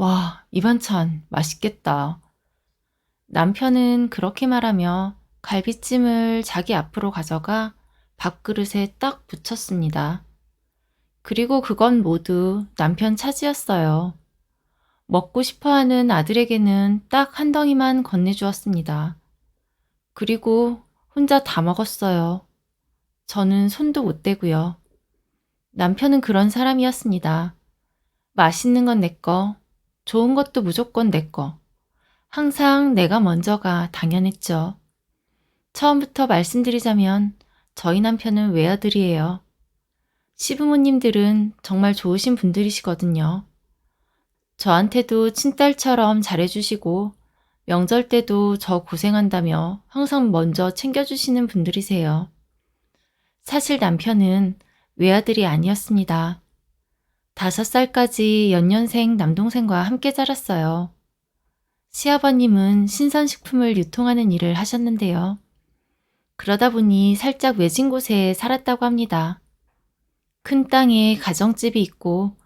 와, 이 반찬 맛있겠다. 남편은 그렇게 말하며 갈비찜을 자기 앞으로 가져가 밥그릇에 딱 붙였습니다. 그리고 그건 모두 남편 차지였어요. 먹고 싶어 하는 아들에게는 딱 한 덩이만 건네주었습니다. 그리고 혼자 다 먹었어요. 저는 손도 못 대고요. 남편은 그런 사람이었습니다. 맛있는 건 내 거, 좋은 것도 무조건 내 거. 항상 내가 먼저가 당연했죠. 처음부터 말씀드리자면 저희 남편은 외아들이에요. 시부모님들은 정말 좋으신 분들이시거든요. 저한테도 친딸처럼 잘해주시고 명절 때도 저 고생한다며 항상 먼저 챙겨주시는 분들이세요. 사실 남편은 외아들이 아니었습니다. 5살까지 연년생 남동생과 함께 자랐어요. 시아버님은 신선식품을 유통하는 일을 하셨는데요. 그러다 보니 살짝 외진 곳에 살았다고 합니다. 큰 땅에 가정집이 있고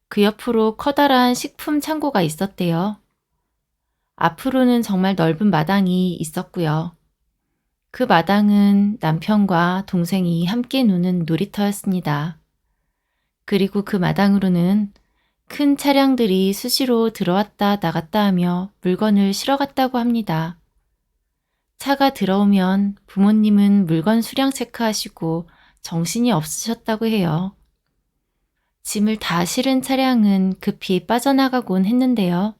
그 옆으로 커다란 식품 창고가 있었대요. 앞으로는 정말 넓은 마당이 있었고요. 그 마당은 남편과 동생이 함께 노는 놀이터였습니다. 그리고 그 마당으로는 큰 차량들이 수시로 들어왔다 나갔다 하며 물건을 실어갔다고 합니다. 차가 들어오면 부모님은 물건 수량 체크하시고 정신이 없으셨다고 해요. 짐을 다 실은 차량은 급히 빠져나가곤 했는데요.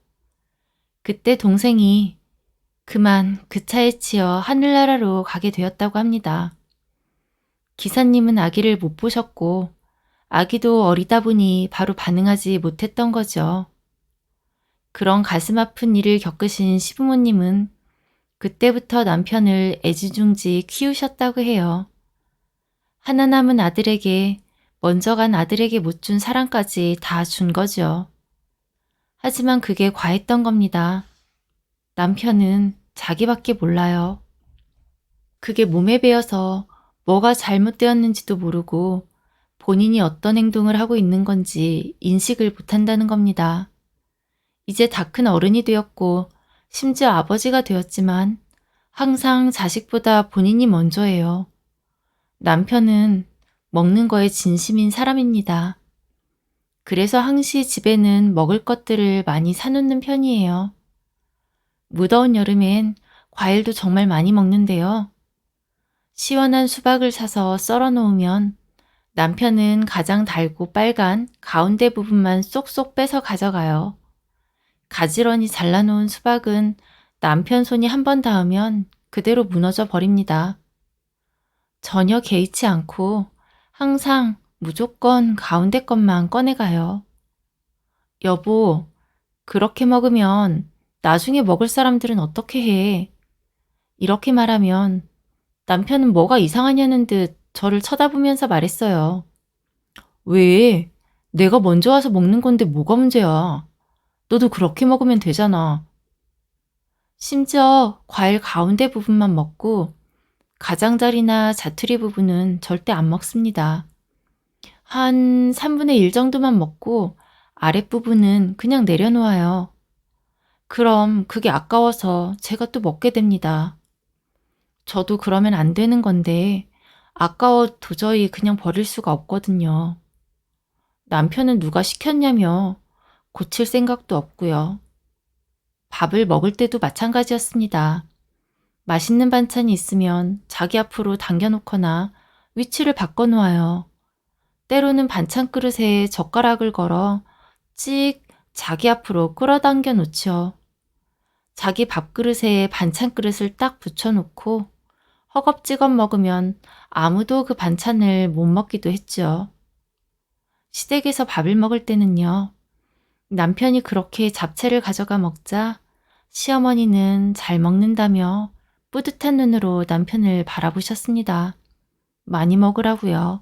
그때 동생이 그만 그 차에 치여 하늘나라로 가게 되었다고 합니다. 기사님은 아기를 못 보셨고 아기도 어리다 보니 바로 반응하지 못했던 거죠. 그런 가슴 아픈 일을 겪으신 시부모님은 그때부터 남편을 애지중지 키우셨다고 해요. 하나 남은 아들에게 먼저 간 아들에게 못 준 사랑까지 다 준 거죠. 하지만 그게 과했던 겁니다. 남편은 자기밖에 몰라요. 그게 몸에 배어서 뭐가 잘못되었는지도 모르고 본인이 어떤 행동을 하고 있는 건지 인식을 못한다는 겁니다. 이제 다 큰 어른이 되었고 심지어 아버지가 되었지만 항상 자식보다 본인이 먼저예요. 남편은 먹는 거에 진심인 사람입니다. 그래서 항시 집에는 먹을 것들을 많이 사놓는 편이에요. 무더운 여름엔 과일도 정말 많이 먹는데요. 시원한 수박을 사서 썰어 놓으면 남편은 가장 달고 빨간 가운데 부분만 쏙쏙 빼서 가져가요. 가지런히 잘라놓은 수박은 남편 손이 한 번 닿으면 그대로 무너져 버립니다. 전혀 개의치 않고 항상 무조건 가운데 것만 꺼내가요. 여보, 그렇게 먹으면 나중에 먹을 사람들은 어떻게 해? 이렇게 말하면 남편은 뭐가 이상하냐는 듯 저를 쳐다보면서 말했어요. 왜? 내가 먼저 와서 먹는 건데 뭐가 문제야? 너도 그렇게 먹으면 되잖아. 심지어 과일 가운데 부분만 먹고 가장자리나 자투리 부분은 절대 안 먹습니다. 한 3분의 1 정도만 먹고 아랫부분은 그냥 내려놓아요. 그럼 그게 아까워서 제가 또 먹게 됩니다. 저도 그러면 안 되는 건데 아까워 도저히 그냥 버릴 수가 없거든요. 남편은 누가 시켰냐며 고칠 생각도 없고요. 밥을 먹을 때도 마찬가지였습니다. 맛있는 반찬이 있으면 자기 앞으로 당겨놓거나 위치를 바꿔놓아요. 때로는 반찬 그릇에 젓가락을 걸어 찍 자기 앞으로 끌어당겨 놓죠. 자기 밥그릇에 반찬 그릇을 딱 붙여놓고 허겁지겁 먹으면 아무도 그 반찬을 못 먹기도 했죠. 시댁에서 밥을 먹을 때는요. 남편이 그렇게 잡채를 가져가 먹자 시어머니는 잘 먹는다며 뿌듯한 눈으로 남편을 바라보셨습니다. 많이 먹으라고요.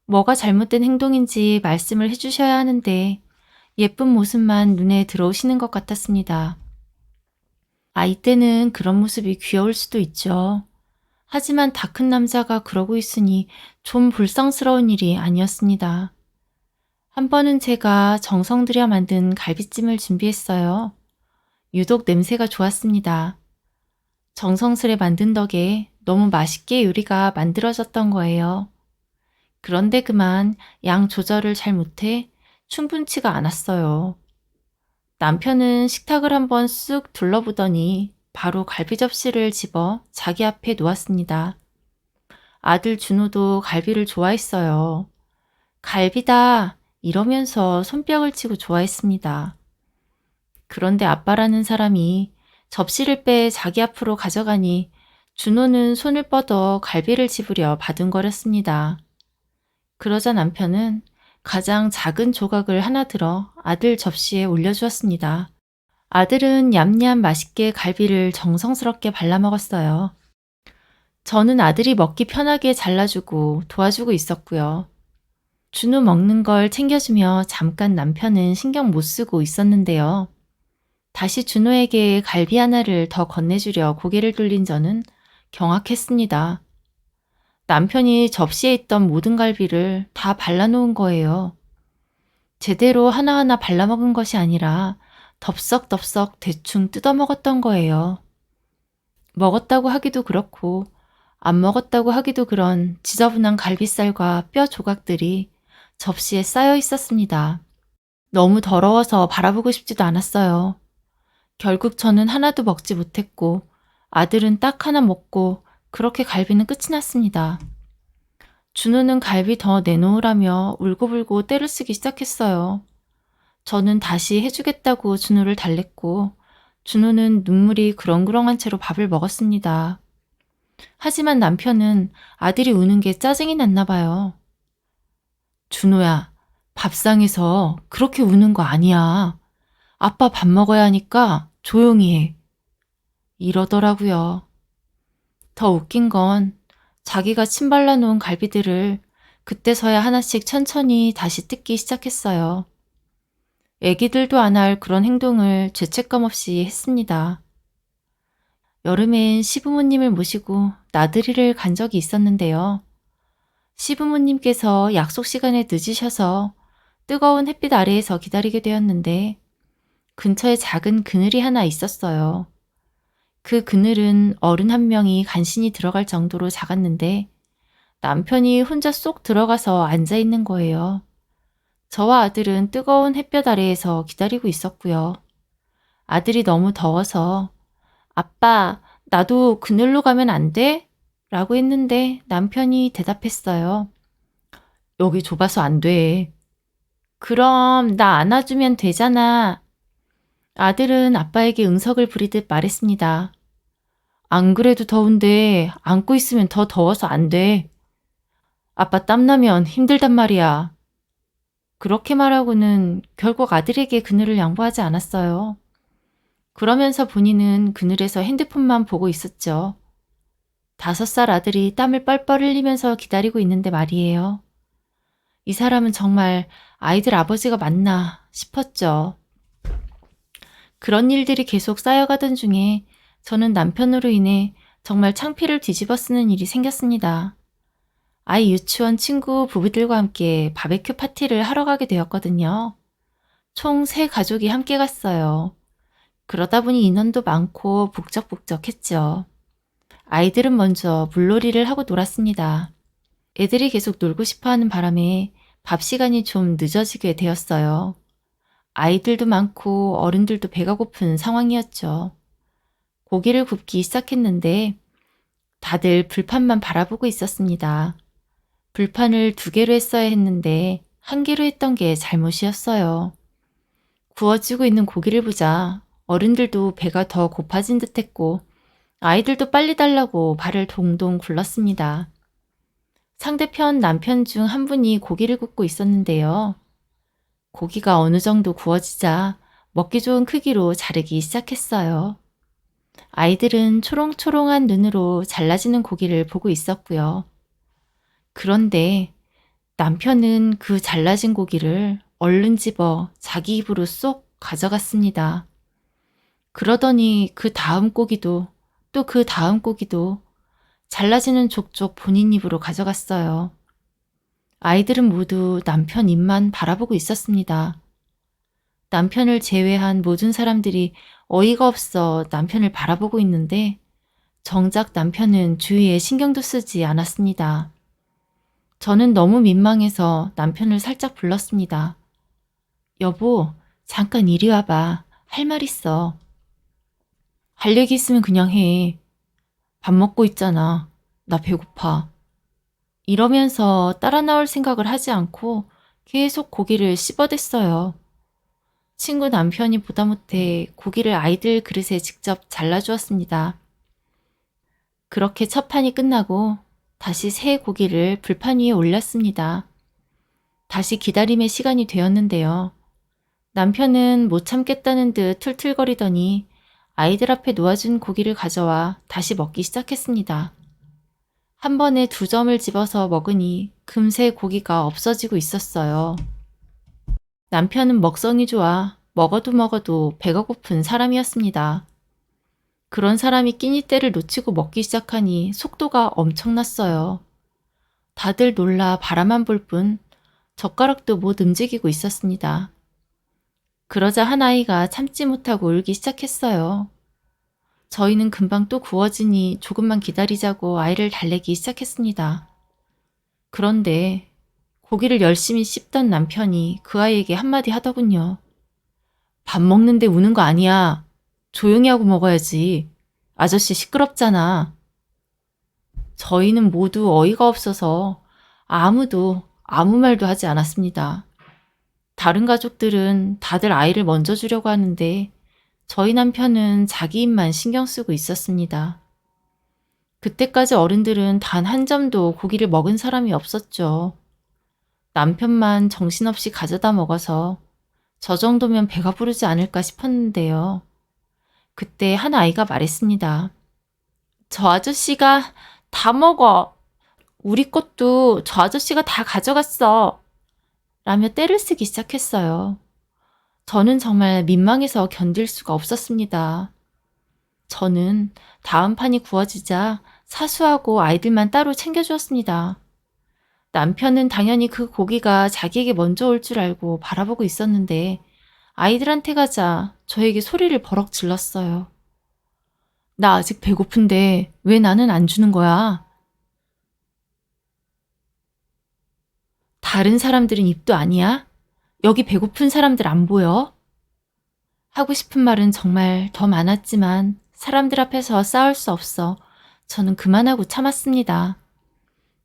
뭐가 잘못된 행동인지 말씀을 해주셔야 하는데 예쁜 모습만 눈에 들어오시는 것 같았습니다. 아이 때는 그런 모습이 귀여울 수도 있죠. 하지만 다 큰 남자가 그러고 있으니 좀 불쌍스러운 일이 아니었습니다. 한 번은 제가 정성 들여 만든 갈비찜을 준비했어요. 유독 냄새가 좋았습니다. 정성스레 만든 덕에 너무 맛있게 요리가 만들어졌던 거예요. 그런데 그만 양 조절을 잘 못해 충분치가 않았어요. 남편은 식탁을 한번 쓱 둘러보더니 바로 갈비 접시를 집어 자기 앞에 놓았습니다. 아들 준호도 갈비를 좋아했어요. 갈비다! 이러면서 손뼉을 치고 좋아했습니다. 그런데 아빠라는 사람이 접시를 빼 자기 앞으로 가져가니 준호는 손을 뻗어 갈비를 집으려 바둥거렸습니다. 그러자 남편은 가장 작은 조각을 하나 들어 아들 접시에 올려주었습니다. 아들은 얌얌 맛있게 갈비를 정성스럽게 발라 먹었어요. 저는 아들이 먹기 편하게 잘라주고 도와주고 있었고요. 준우 먹는 걸 챙겨주며 잠깐 남편은 신경 못 쓰고 있었는데요. 다시 준호에게 갈비 하나를 더 건네주려 고개를 돌린 저는 경악했습니다. 남편이 접시에 있던 모든 갈비를 다 발라놓은 거예요. 제대로 하나하나 발라먹은 것이 아니라 덥석덥석 대충 뜯어먹었던 거예요. 먹었다고 하기도 그렇고 안 먹었다고 하기도 그런 지저분한 갈비살과 뼈 조각들이 접시에 쌓여 있었습니다. 너무 더러워서 바라보고 싶지도 않았어요. 결국 저는 하나도 먹지 못했고 아들은 딱 하나 먹고 그렇게 갈비는 끝이 났습니다. 준호는 갈비 더 내놓으라며 울고불고 떼를 쓰기 시작했어요. 저는 다시 해주겠다고 준호를 달랬고 준호는 눈물이 그렁그렁한 채로 밥을 먹었습니다. 하지만 남편은 아들이 우는 게 짜증이 났나 봐요. 준호야, 밥상에서 그렇게 우는 거 아니야. 아빠 밥 먹어야 하니까 조용히 해. 이러더라고요. 더 웃긴 건 자기가 침 발라놓은 갈비들을 그때서야 하나씩 천천히 다시 뜯기 시작했어요. 애기들도 안 할 그런 행동을 죄책감 없이 했습니다. 여름엔 시부모님을 모시고 나들이를 간 적이 있었는데요. 시부모님께서 약속 시간에 늦으셔서 뜨거운 햇빛 아래에서 기다리게 되었는데 근처에 작은 그늘이 하나 있었어요. 그 그늘은 어른 한 명이 간신히 들어갈 정도로 작았는데 남편이 혼자 쏙 들어가서 앉아 있는 거예요. 저와 아들은 뜨거운 햇볕 아래에서 기다리고 있었고요. 아들이 너무 더워서 아빠, 나도 그늘로 가면 안 돼? 라고 했는데 남편이 대답했어요. 여기 좁아서 안 돼. 그럼 나 안아주면 되잖아. 아들은 아빠에게 응석을 부리듯 말했습니다. 안 그래도 더운데 안고 있으면 더 더워서 안 돼. 아빠 땀나면 힘들단 말이야. 그렇게 말하고는 결국 아들에게 그늘을 양보하지 않았어요. 그러면서 본인은 그늘에서 핸드폰만 보고 있었죠. 5살 아들이 땀을 뻘뻘 흘리면서 기다리고 있는데 말이에요. 이 사람은 정말 아이들 아버지가 맞나 싶었죠. 그런 일들이 계속 쌓여가던 중에 저는 남편으로 인해 정말 창피를 뒤집어 쓰는 일이 생겼습니다. 아이 유치원 친구 부부들과 함께 바베큐 파티를 하러 가게 되었거든요. 총 3가족이 함께 갔어요. 그러다 보니 인원도 많고 북적북적했죠. 아이들은 먼저 물놀이를 하고 놀았습니다. 애들이 계속 놀고 싶어하는 바람에 밥 시간이 좀 늦어지게 되었어요. 아이들도 많고 어른들도 배가 고픈 상황이었죠. 고기를 굽기 시작했는데 다들 불판만 바라보고 있었습니다. 불판을 2개로 했어야 했는데 1개로 했던 게 잘못이었어요. 구워지고 있는 고기를 보자 어른들도 배가 더 고파진 듯 했고 아이들도 빨리 달라고 발을 동동 굴렀습니다. 상대편 남편 중 한 분이 고기를 굽고 있었는데요. 고기가 어느 정도 구워지자 먹기 좋은 크기로 자르기 시작했어요. 아이들은 초롱초롱한 눈으로 잘라지는 고기를 보고 있었고요. 그런데 남편은 그 잘라진 고기를 얼른 집어 자기 입으로 쏙 가져갔습니다. 그러더니 그 다음 고기도 또 그 다음 고기도 잘라지는 족족 본인 입으로 가져갔어요. 아이들은 모두 남편 입만 바라보고 있었습니다. 남편을 제외한 모든 사람들이 어이가 없어 남편을 바라보고 있는데 정작 남편은 주위에 신경도 쓰지 않았습니다. 저는 너무 민망해서 남편을 살짝 불렀습니다. 여보, 잠깐 이리 와봐. 할 말 있어. 할 얘기 있으면 그냥 해. 밥 먹고 있잖아. 나 배고파. 이러면서 따라 나올 생각을 하지 않고 계속 고기를 씹어댔어요. 친구 남편이 보다 못해 고기를 아이들 그릇에 직접 잘라주었습니다. 그렇게 첫 판이 끝나고 다시 새 고기를 불판 위에 올렸습니다. 다시 기다림의 시간이 되었는데요. 남편은 못 참겠다는 듯 툴툴거리더니 아이들 앞에 놓아준 고기를 가져와 다시 먹기 시작했습니다. 한 번에 2점을 집어서 먹으니 금세 고기가 없어지고 있었어요. 남편은 먹성이 좋아 먹어도 배가 고픈 사람이었습니다. 그런 사람이 끼니 때를 놓치고 먹기 시작하니 속도가 엄청났어요. 다들 놀라 바라만 볼 뿐 젓가락도 못 움직이고 있었습니다. 그러자 한 아이가 참지 못하고 울기 시작했어요. 저희는 금방 또 구워지니 조금만 기다리자고 아이를 달래기 시작했습니다. 그런데 고기를 열심히 씹던 남편이 그 아이에게 한마디 하더군요. 밥 먹는데 우는 거 아니야. 조용히 하고 먹어야지. 아저씨 시끄럽잖아. 저희는 모두 어이가 없어서 아무도 아무 말도 하지 않았습니다. 다른 가족들은 다들 아이를 먼저 주려고 하는데 저희 남편은 자기 입만 신경 쓰고 있었습니다. 그때까지 어른들은 단 한 점도 고기를 먹은 사람이 없었죠. 남편만 정신없이 가져다 먹어서 저 정도면 배가 부르지 않을까 싶었는데요. 그때 한 아이가 말했습니다. 저 아저씨가 다 먹어. 우리 것도 저 아저씨가 다 가져갔어. 라며 떼를 쓰기 시작했어요. 저는 정말 민망해서 견딜 수가 없었습니다. 저는 다음 판이 구워지자 사수하고 아이들만 따로 챙겨주었습니다. 남편은 당연히 그 고기가 자기에게 먼저 올 줄 알고 바라보고 있었는데 아이들한테 가자 저에게 소리를 버럭 질렀어요. 나 아직 배고픈데 왜 나는 안 주는 거야? 다른 사람들은 입도 아니야? 여기 배고픈 사람들 안 보여? 하고 싶은 말은 정말 더 많았지만 사람들 앞에서 싸울 수 없어 저는 그만하고 참았습니다.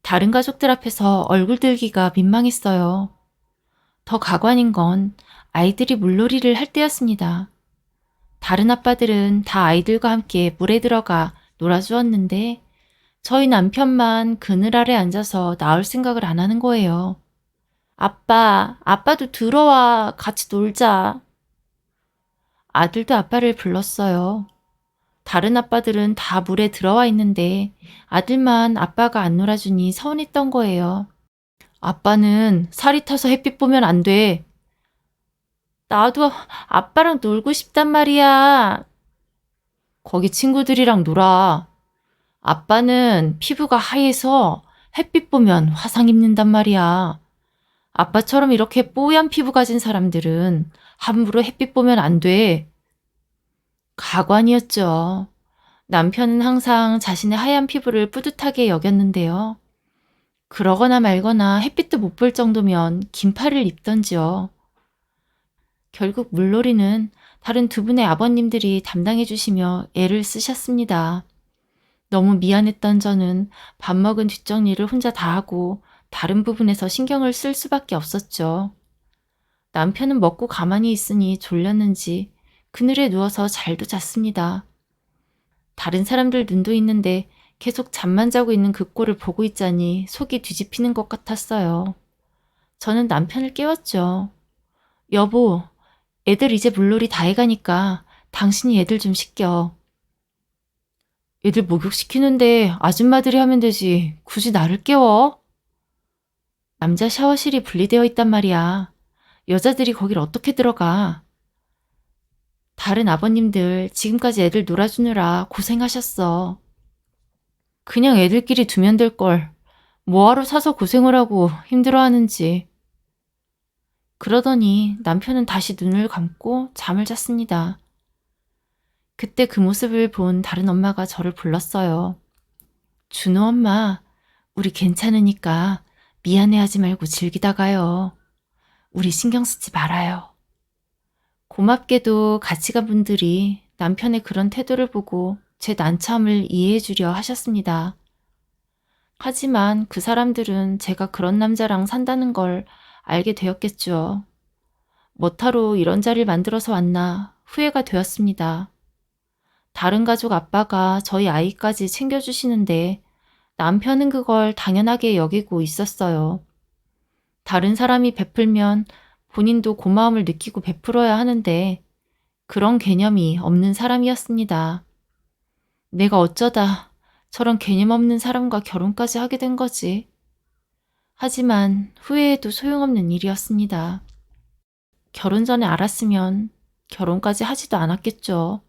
다른 가족들 앞에서 얼굴 들기가 민망했어요. 더 가관인 건 아이들이 물놀이를 할 때였습니다. 다른 아빠들은 다 아이들과 함께 물에 들어가 놀아주었는데 저희 남편만 그늘 아래 앉아서 나올 생각을 안 하는 거예요. 아빠도 들어와. 같이 놀자. 아들도 아빠를 불렀어요. 다른 아빠들은 다 물에 들어와 있는데 아들만 아빠가 안 놀아주니 서운했던 거예요. 아빠는 살이 타서 햇빛 보면 안 돼. 나도 아빠랑 놀고 싶단 말이야. 거기 친구들이랑 놀아. 아빠는 피부가 하얘서 햇빛 보면 화상 입는단 말이야. 아빠처럼 이렇게 뽀얀 피부 가진 사람들은 함부로 햇빛 보면 안 돼. 가관이었죠. 남편은 항상 자신의 하얀 피부를 뿌듯하게 여겼는데요. 그러거나 말거나 햇빛도 못 볼 정도면 긴팔을 입던지요. 결국 물놀이는 다른 2분의 아버님들이 담당해 주시며 애를 쓰셨습니다. 너무 미안했던 저는 밥 먹은 뒷정리를 혼자 다 하고 다른 부분에서 신경을 쓸 수밖에 없었죠. 남편은 먹고 가만히 있으니 졸렸는지 그늘에 누워서 잘도 잤습니다. 다른 사람들 눈도 있는데 계속 잠만 자고 있는 그 꼴을 보고 있자니 속이 뒤집히는 것 같았어요. 저는 남편을 깨웠죠. 여보, 애들 이제 물놀이 다 해가니까 당신이 애들 좀 시켜. 애들 목욕시키는데 아줌마들이 하면 되지. 굳이 나를 깨워? 남자 샤워실이 분리되어 있단 말이야. 여자들이 거길 어떻게 들어가? 다른 아버님들 지금까지 애들 놀아주느라 고생하셨어. 그냥 애들끼리 두면 될 걸. 뭐하러 사서 고생을 하고 힘들어하는지. 그러더니 남편은 다시 눈을 감고 잠을 잤습니다. 그때 그 모습을 본 다른 엄마가 저를 불렀어요. 준호 엄마, 우리 괜찮으니까 미안해하지 말고 즐기다 가요. 우리 신경 쓰지 말아요. 고맙게도 같이 간 분들이 남편의 그런 태도를 보고 제 난처함을 이해해 주려 하셨습니다. 하지만 그 사람들은 제가 그런 남자랑 산다는 걸 알게 되었겠죠. 뭐하러 이런 자리를 만들어서 왔나 후회가 되었습니다. 다른 가족 아빠가 저희 아이까지 챙겨주시는데 남편은 그걸 당연하게 여기고 있었어요. 다른 사람이 베풀면 본인도 고마움을 느끼고 베풀어야 하는데 그런 개념이 없는 사람이었습니다. 내가 어쩌다 저런 개념 없는 사람과 결혼까지 하게 된 거지. 하지만 후회해도 소용없는 일이었습니다. 결혼 전에 알았으면 결혼까지 하지도 않았겠죠.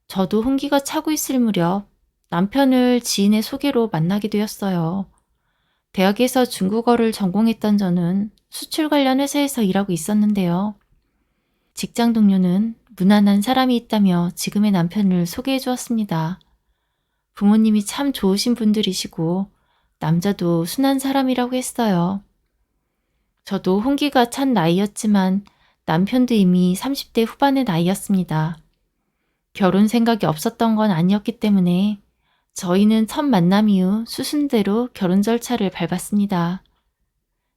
저도 hun기가 차고 있을 무렵 남편을 지인의 소개로 만나게 되었어요. 대학에서 중국어를 전공했던 저는 수출 관련 회사에서 일하고 있었는데요. 직장 동료는 무난한 사람이 있다며 지금의 남편을 소개해 주었습니다. 부모님이 참 좋으신 분들이시고 남자도 순한 사람이라고 했어요. 저도 hun기가 찬 나이였지만 남편도 이미 30대 후반의 나이였습니다. 결혼 생각이 없었던 건 아니었기 때문에 저희는 첫 만남 이후 수순대로 결혼 절차를 밟았습니다.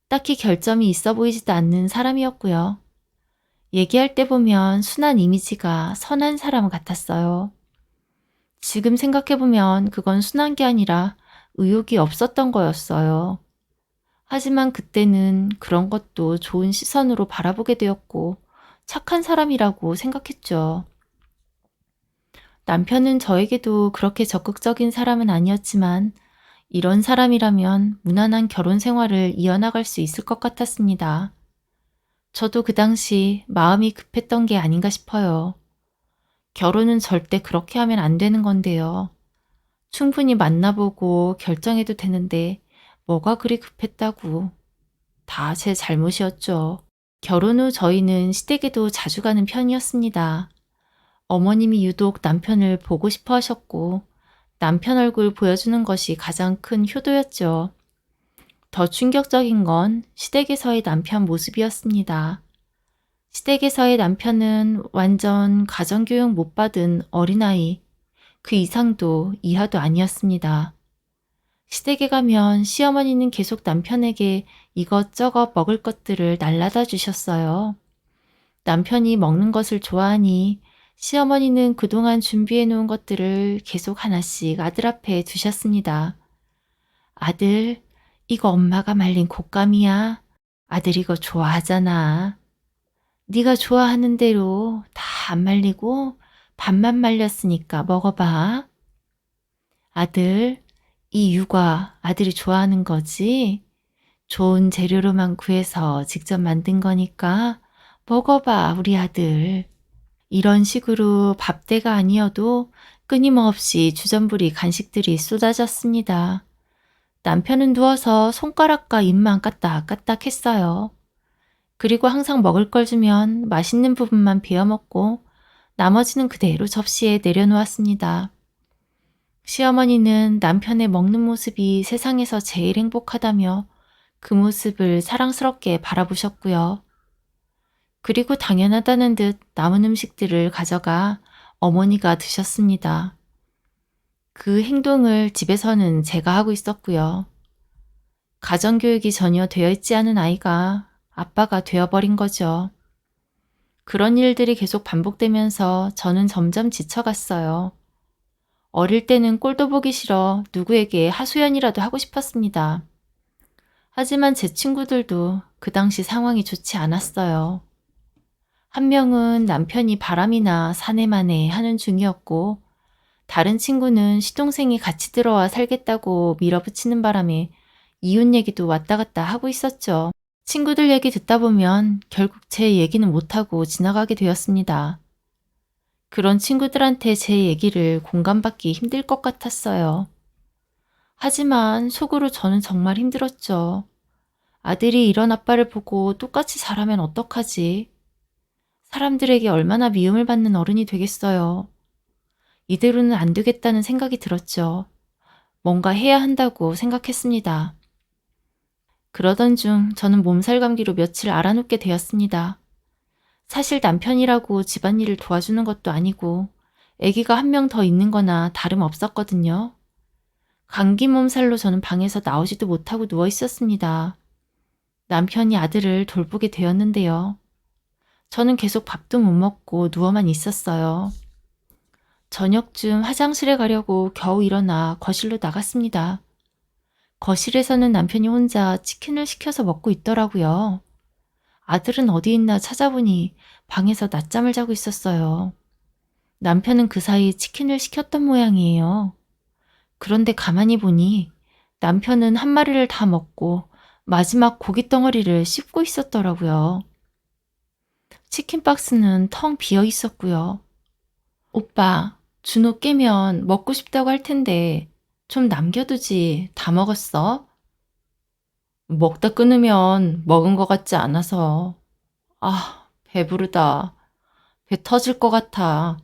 딱히 결점이 있어 보이지도 않는 사람이었고요. 얘기할 때 보면 순한 이미지가 선한 사람 같았어요. 지금 생각해보면 그건 순한 게 아니라 의욕이 없었던 거였어요. 하지만 그때는 그런 것도 좋은 시선으로 바라보게 되었고 착한 사람이라고 생각했죠. 남편은 저에게도 그렇게 적극적인 사람은 아니었지만 이런 사람이라면 무난한 결혼 생활을 이어나갈 수 있을 것 같았습니다. 저도 그 당시 마음이 급했던 게 아닌가 싶어요. 결혼은 절대 그렇게 하면 안 되는 건데요. 충분히 만나보고 결정해도 되는데 뭐가 그리 급했다고. 다 제 잘못이었죠. 결혼 후 저희는 시댁에도 자주 가는 편이었습니다. 어머님이 유독 남편을 보고 싶어 하셨고 남편 얼굴 보여주는 것이 가장 큰 효도였죠. 더 충격적인 건 시댁에서의 남편 모습이었습니다. 시댁에서의 남편은 완전 가정교육 못 받은 어린아이, 그 이상도 이하도 아니었습니다. 시댁에 가면 시어머니는 계속 남편에게 이것저것 먹을 것들을 날라다 주셨어요. 남편이 먹는 것을 좋아하니 시어머니는 그동안 준비해 놓은 것들을 계속 하나씩 아들 앞에 두셨습니다. 아들, 이거 엄마가 말린 곶감이야. 아들 이거 좋아하잖아. 네가 좋아하는 대로 다 안 말리고 반만 말렸으니까 먹어봐. 아들, 이 유과 아들이 좋아하는 거지? 좋은 재료로만 구해서 직접 만든 거니까 먹어봐, 우리 아들. 이런 식으로 밥대가 아니어도 끊임없이 주전부리 간식들이 쏟아졌습니다. 남편은 누워서 손가락과 입만 까딱까딱 했어요. 그리고 항상 먹을 걸 주면 맛있는 부분만 베어 먹고 나머지는 그대로 접시에 내려놓았습니다. 시어머니는 남편의 먹는 모습이 세상에서 제일 행복하다며 그 모습을 사랑스럽게 바라보셨고요. 그리고 당연하다는 듯 남은 음식들을 가져가 어머니가 드셨습니다. 그 행동을 집에서는 제가 하고 있었고요. 가정교육이 전혀 되어 있지 않은 아이가 아빠가 되어버린 거죠. 그런 일들이 계속 반복되면서 저는 점점 지쳐갔어요. 어릴 때는 꼴도 보기 싫어 누구에게 하소연이라도 하고 싶었습니다. 하지만 제 친구들도 그 당시 상황이 좋지 않았어요. 한 명은 남편이 바람이나 사내만에 하는 중이었고 다른 친구는 시동생이 같이 들어와 살겠다고 밀어붙이는 바람에 이혼 얘기도 왔다 갔다 하고 있었죠. 친구들 얘기 듣다 보면 결국 제 얘기는 못하고 지나가게 되었습니다. 그런 친구들한테 제 얘기를 공감받기 힘들 것 같았어요. 하지만 속으로 저는 정말 힘들었죠. 아들이 이런 아빠를 보고 똑같이 자라면 어떡하지? 사람들에게 얼마나 미움을 받는 어른이 되겠어요. 이대로는 안 되겠다는 생각이 들었죠. 뭔가 해야 한다고 생각했습니다. 그러던 중 저는 몸살 감기로 며칠 앓아눕게 되었습니다. 사실 남편이라고 집안일을 도와주는 것도 아니고 아기가 한 명 더 있는 거나 다름없었거든요. 감기 몸살로 저는 방에서 나오지도 못하고 누워 있었습니다. 남편이 아들을 돌보게 되었는데요. 저는 계속 밥도 못 먹고 누워만 있었어요. 저녁쯤 화장실에 가려고 겨우 일어나 거실로 나갔습니다. 거실에서는 남편이 혼자 치킨을 시켜서 먹고 있더라고요. 아들은 어디 있나 찾아보니 방에서 낮잠을 자고 있었어요. 남편은 그 사이 치킨을 시켰던 모양이에요. 그런데 가만히 보니 남편은 한 마리를 다 먹고 마지막 고기 덩어리를 씹고 있었더라고요. 치킨 박스는 텅 비어 있었고요. 오빠, 준호 깨면 먹고 싶다고 할 텐데 좀 남겨두지. 다 먹었어? 먹다 끊으면 먹은 것 같지 않아서. 아, 배부르다. 배 터질 것 같아.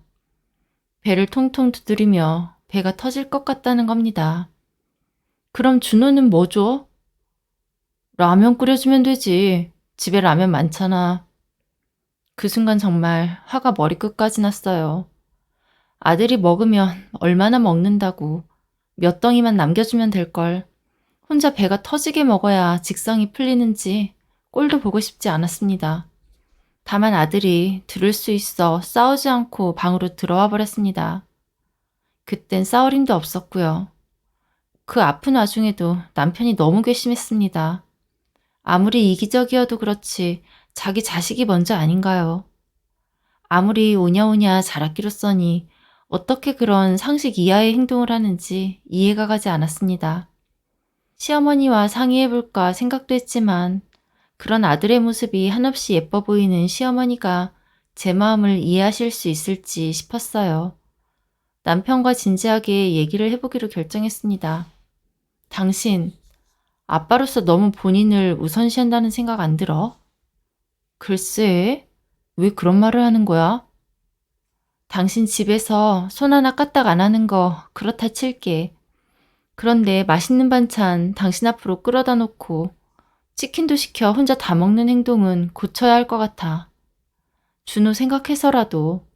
배를 통통 두드리며 배가 터질 것 같다는 겁니다. 그럼 준호는 뭐 줘? 라면 끓여주면 되지. 집에 라면 많잖아. 그 순간 정말 화가 머리끝까지 났어요. 아들이 먹으면 얼마나 먹는다고. 몇 덩이만 남겨주면 될걸. 혼자 배가 터지게 먹어야 직성이 풀리는지 꼴도 보고 싶지 않았습니다. 다만 아들이 들을 수 있어 싸우지 않고 방으로 들어와 버렸습니다. 그땐 싸울 힘도 없었고요. 그 아픈 와중에도 남편이 너무 괘씸했습니다. 아무리 이기적이어도 그렇지 자기 자식이 먼저 아닌가요? 아무리 오냐오냐 자랐기로 써니 어떻게 그런 상식 이하의 행동을 하는지 이해가 가지 않았습니다. 시어머니와 상의해볼까 생각도 했지만 그런 아들의 모습이 한없이 예뻐 보이는 시어머니가 제 마음을 이해하실 수 있을지 싶었어요. 남편과 진지하게 얘기를 해보기로 결정했습니다. 당신, 아빠로서 너무 본인을 우선시한다는 생각 안 들어? 글쎄, 왜 그런 말을 하는 거야? 당신 집에서 손 하나 까딱 안 하는 거 그렇다 칠게. 그런데 맛있는 반찬 당신 앞으로 끌어다 놓고 치킨도 시켜 혼자 다 먹는 행동은 고쳐야 할 것 같아. 준호 생각해서라도.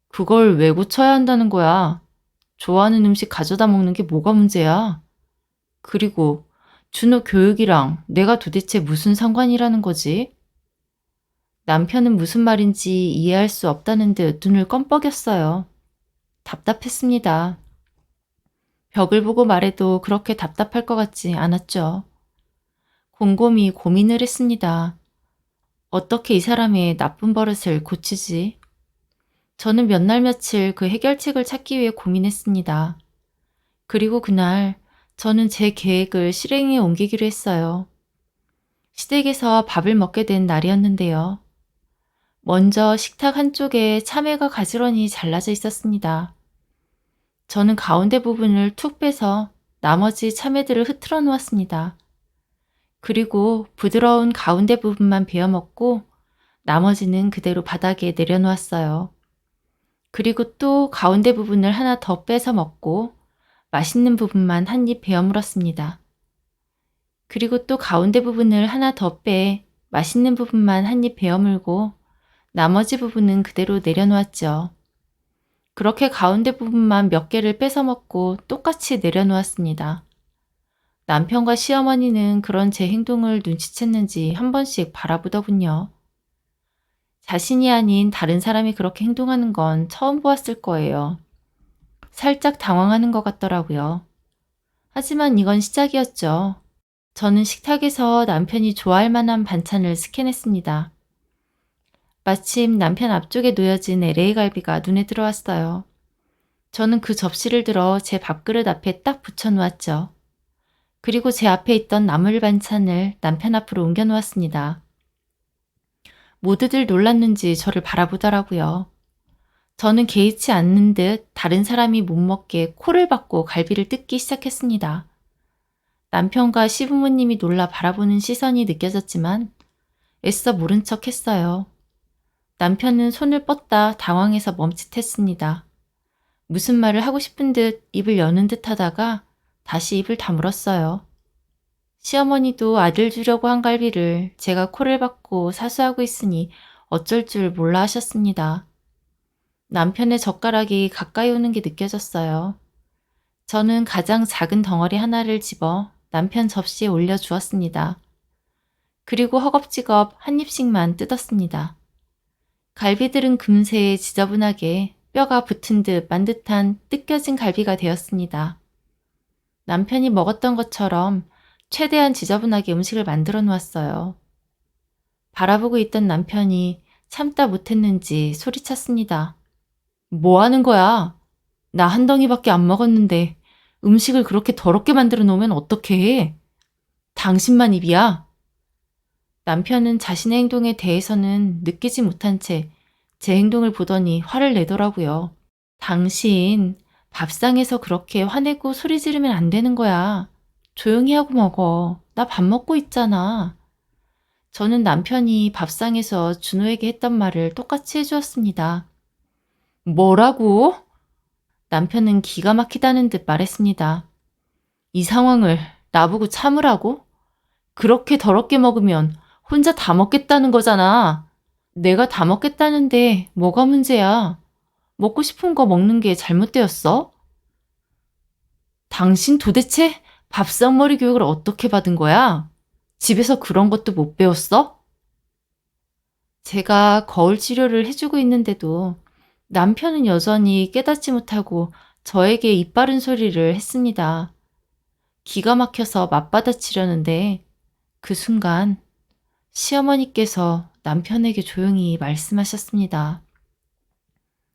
그걸 왜 고쳐야 한다는 거야? 좋아하는 음식 가져다 먹는 게 뭐가 문제야? 그리고 준호 교육이랑 내가 도대체 무슨 상관이라는 거지? 남편은 무슨 말인지 이해할 수 없다는 듯 눈을 껌뻑였어요. 답답했습니다. 벽을 보고 말해도 그렇게 답답할 것 같지 않았죠. 곰곰이 고민을 했습니다. 어떻게 이 사람의 나쁜 버릇을 고치지? 저는 몇 날 며칠 그 해결책을 찾기 위해 고민했습니다. 그리고 그날 저는 제 계획을 실행에 옮기기로 했어요. 시댁에서 밥을 먹게 된 날이었는데요. 먼저 식탁 한쪽에 참외가 가지런히 잘라져 있었습니다. 저는 가운데 부분을 툭 빼서 나머지 참외들을 흐트러 놓았습니다. 그리고 부드러운 가운데 부분만 베어 먹고 나머지는 그대로 바닥에 내려놓았어요. 그리고 또 가운데 부분을 하나 더 빼서 먹고 맛있는 부분만 한 입 베어 물었습니다. 그리고 또 가운데 부분을 하나 더 빼 맛있는 부분만 한 입 베어 물고 나머지 부분은 그대로 내려놓았죠. 그렇게 가운데 부분만 몇 개를 뺏어 먹고 똑같이 내려놓았습니다. 남편과 시어머니는 그런 제 행동을 눈치챘는지 한 번씩 바라보더군요. 자신이 아닌 다른 사람이 그렇게 행동하는 건 처음 보았을 거예요. 살짝 당황하는 것 같더라고요. 하지만 이건 시작이었죠. 저는 식탁에서 남편이 좋아할 만한 반찬을 스캔했습니다. 마침 남편 앞쪽에 놓여진 LA 갈비가 눈에 들어왔어요. 저는 그 접시를 들어 제 밥그릇 앞에 딱 붙여놓았죠. 그리고 제 앞에 있던 나물 반찬을 남편 앞으로 옮겨 놓았습니다. 모두들 놀랐는지 저를 바라보더라고요. 저는 개의치 않는 듯 다른 사람이 못 먹게 코를 박고 갈비를 뜯기 시작했습니다. 남편과 시부모님이 놀라 바라보는 시선이 느껴졌지만 애써 모른 척 했어요. 남편은 손을 뻗다 당황해서 멈칫했습니다. 무슨 말을 하고 싶은 듯 입을 여는 듯 하다가 다시 입을 다물었어요. 시어머니도 아들 주려고 한 갈비를 제가 코를 박고 사수하고 있으니 어쩔 줄 몰라 하셨습니다. 남편의 젓가락이 가까이 오는 게 느껴졌어요. 저는 가장 작은 덩어리 하나를 집어 남편 접시에 올려주었습니다. 그리고 허겁지겁 한 입씩만 뜯었습니다. 갈비들은 금세 지저분하게 뼈가 붙은 듯 만 듯한 뜯겨진 갈비가 되었습니다. 남편이 먹었던 것처럼 최대한 지저분하게 음식을 만들어 놓았어요. 바라보고 있던 남편이 참다 못했는지 소리쳤습니다. 뭐 하는 거야? 나 한 덩이밖에 안 먹었는데 음식을 그렇게 더럽게 만들어 놓으면 어떡해 해? 당신만 입이야? 남편은 자신의 행동에 대해서는 느끼지 못한 채 제 행동을 보더니 화를 내더라고요. 당신 밥상에서 그렇게 화내고 소리 지르면 안 되는 거야. 조용히 하고 먹어. 나 밥 먹고 있잖아. 저는 남편이 밥상에서 준호에게 했던 말을 똑같이 해주었습니다. 뭐라고? 남편은 기가 막히다는 듯 말했습니다. 이 상황을 나보고 참으라고? 그렇게 더럽게 먹으면 혼자 다 먹겠다는 거잖아. 내가 다 먹겠다는데 뭐가 문제야? 먹고 싶은 거 먹는 게 잘못되었어? 당신 도대체 밥상머리 교육을 어떻게 받은 거야? 집에서 그런 것도 못 배웠어? 제가 거울 치료를 해주고 있는데도 남편은 여전히 깨닫지 못하고 저에게 입바른 소리를 했습니다. 기가 막혀서 맞받아치려는데 그 순간 시어머니께서 남편에게 조용히 말씀하셨습니다.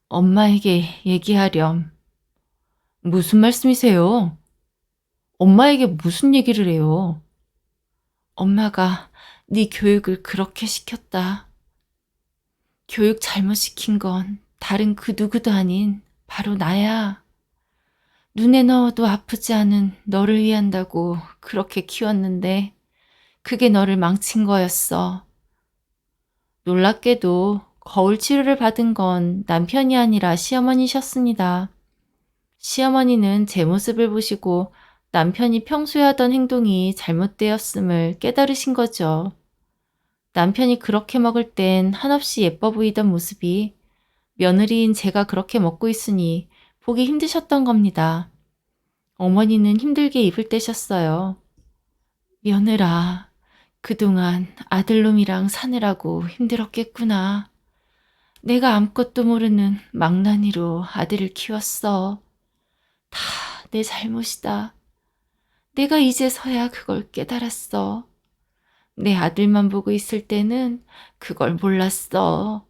엄마에게 얘기하렴. 무슨 말씀이세요? 엄마에게 무슨 얘기를 해요? 엄마가 네 교육을 그렇게 시켰다. 교육 잘못 시킨 건 다른 그 누구도 아닌 바로 나야. 눈에 넣어도 아프지 않은 너를 위한다고 그렇게 키웠는데 그게 너를 망친 거였어. 놀랍게도 거울 치료를 받은 건 남편이 아니라 시어머니셨습니다. 시어머니는 제 모습을 보시고 남편이 평소에 하던 행동이 잘못되었음을 깨달으신 거죠. 남편이 그렇게 먹을 땐 한없이 예뻐 보이던 모습이 며느리인 제가 그렇게 먹고 있으니 보기 힘드셨던 겁니다. 어머니는 힘들게 입을 떼셨어요. 며느라, 그동안 아들놈이랑 사느라고 힘들었겠구나. 내가 아무것도 모르는 망나니로 아들을 키웠어. 다 내 잘못이다. 내가 이제서야 그걸 깨달았어. 내 아들만 보고 있을 때는 그걸 몰랐어.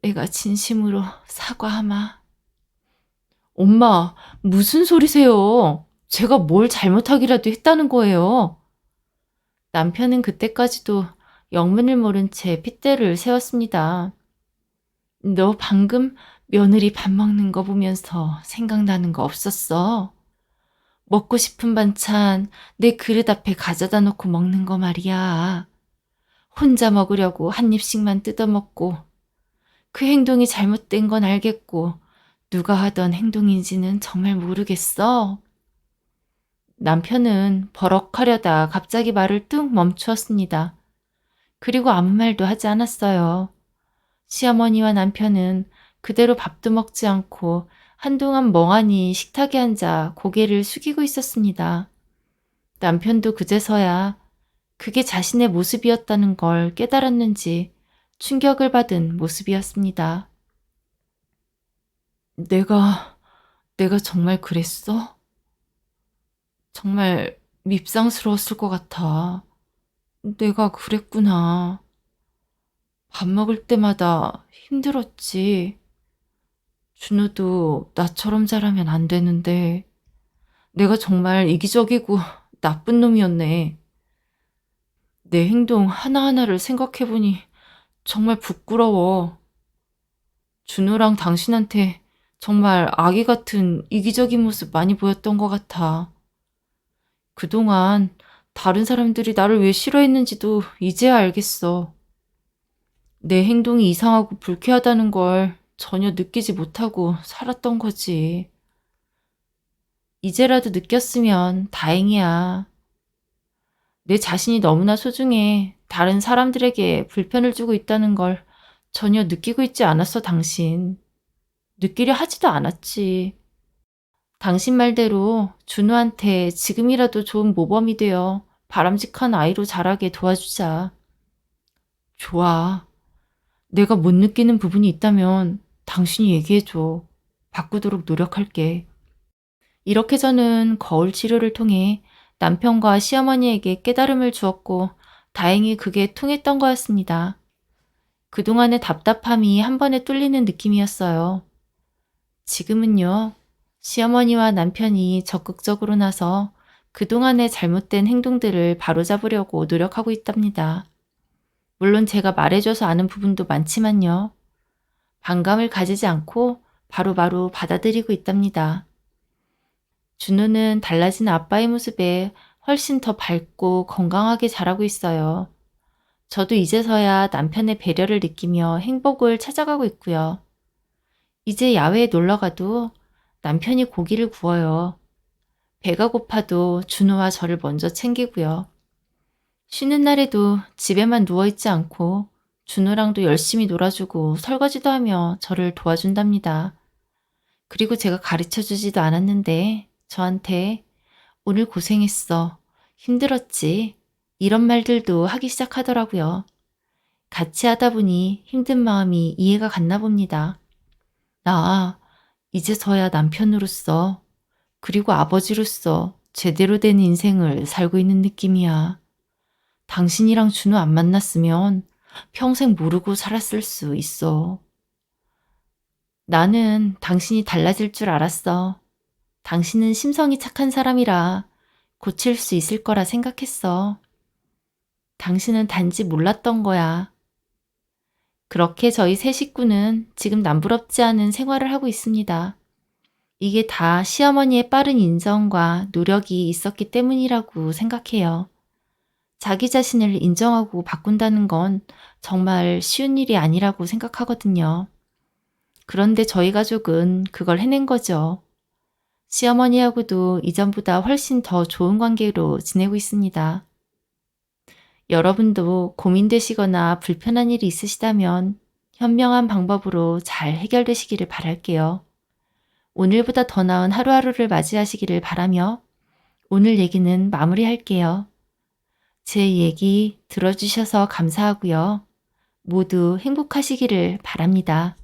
내가 진심으로 사과하마. 엄마, 무슨 소리세요? 제가 뭘 잘못하기라도 했다는 거예요. 남편은 그때까지도 영문을 모른 채 핏대를 세웠습니다. 너 방금 며느리 밥 먹는 거 보면서 생각나는 거 없었어? 먹고 싶은 반찬 내 그릇 앞에 가져다 놓고 먹는 거 말이야. 혼자 먹으려고 한 입씩만 뜯어먹고 그 행동이 잘못된 건 알겠고 누가 하던 행동인지는 정말 모르겠어. 남편은 버럭하려다 갑자기 말을 뚝 멈추었습니다. 그리고 아무 말도 하지 않았어요. 시어머니와 남편은 그대로 밥도 먹지 않고 한동안 멍하니 식탁에 앉아 고개를 숙이고 있었습니다. 남편도 그제서야 그게 자신의 모습이었다는 걸 깨달았는지 충격을 받은 모습이었습니다. 내가 정말 그랬어? 정말 밉상스러웠을 것 같아. 내가 그랬구나. 밥 먹을 때마다 힘들었지. 준우도 나처럼 자라면 안 되는데 내가 정말 이기적이고 나쁜 놈이었네. 내 행동 하나하나를 생각해보니 정말 부끄러워. 준호랑 당신한테 정말 아기 같은 이기적인 모습 많이 보였던 것 같아. 그동안 다른 사람들이 나를 왜 싫어했는지도 이제야 알겠어. 내 행동이 이상하고 불쾌하다는 걸 전혀 느끼지 못하고 살았던 거지. 이제라도 느꼈으면 다행이야. 내 자신이 너무나 소중해 다른 사람들에게 불편을 주고 있다는 걸 전혀 느끼고 있지 않았어, 당신. 느끼려 하지도 않았지. 당신 말대로 준우한테 지금이라도 좋은 모범이 되어 바람직한 아이로 자라게 도와주자. 좋아. 내가 못 느끼는 부분이 있다면 당신이 얘기해줘. 바꾸도록 노력할게. 이렇게 저는 거울 치료를 통해 남편과 시어머니에게 깨달음을 주었고 다행히 그게 통했던 거였습니다. 그동안의 답답함이 한 번에 뚫리는 느낌이었어요. 지금은요, 시어머니와 남편이 적극적으로 나서 그동안의 잘못된 행동들을 바로잡으려고 노력하고 있답니다. 물론 제가 말해줘서 아는 부분도 많지만요. 반감을 가지지 않고 바로바로 받아들이고 있답니다. 준우는 달라진 아빠의 모습에 훨씬 더 밝고 건강하게 자라고 있어요. 저도 이제서야 남편의 배려를 느끼며 행복을 찾아가고 있고요. 이제 야외에 놀러가도 남편이 고기를 구워요. 배가 고파도 준우와 저를 먼저 챙기고요. 쉬는 날에도 집에만 누워있지 않고 준우랑도 열심히 놀아주고 설거지도 하며 저를 도와준답니다. 그리고 제가 가르쳐주지도 않았는데 저한테 오늘 고생했어. 힘들었지. 이런 말들도 하기 시작하더라고요. 같이 하다 보니 힘든 마음이 이해가 갔나 봅니다. 나 이제서야 남편으로서 그리고 아버지로서 제대로 된 인생을 살고 있는 느낌이야. 당신이랑 준우 안 만났으면 평생 모르고 살았을 수 있어. 나는 당신이 달라질 줄 알았어. 당신은 심성이 착한 사람이라 고칠 수 있을 거라 생각했어. 당신은 단지 몰랐던 거야. 그렇게 저희 세 식구는 지금 남부럽지 않은 생활을 하고 있습니다. 이게 다 시어머니의 빠른 인정과 노력이 있었기 때문이라고 생각해요. 자기 자신을 인정하고 바꾼다는 건 정말 쉬운 일이 아니라고 생각하거든요. 그런데 저희 가족은 그걸 해낸 거죠. 시어머니하고도 이전보다 훨씬 더 좋은 관계로 지내고 있습니다. 여러분도 고민되시거나 불편한 일이 있으시다면 현명한 방법으로 잘 해결되시기를 바랄게요. 오늘보다 더 나은 하루하루를 맞이하시기를 바라며 오늘 얘기는 마무리할게요. 제 얘기 들어주셔서 감사하고요. 모두 행복하시기를 바랍니다.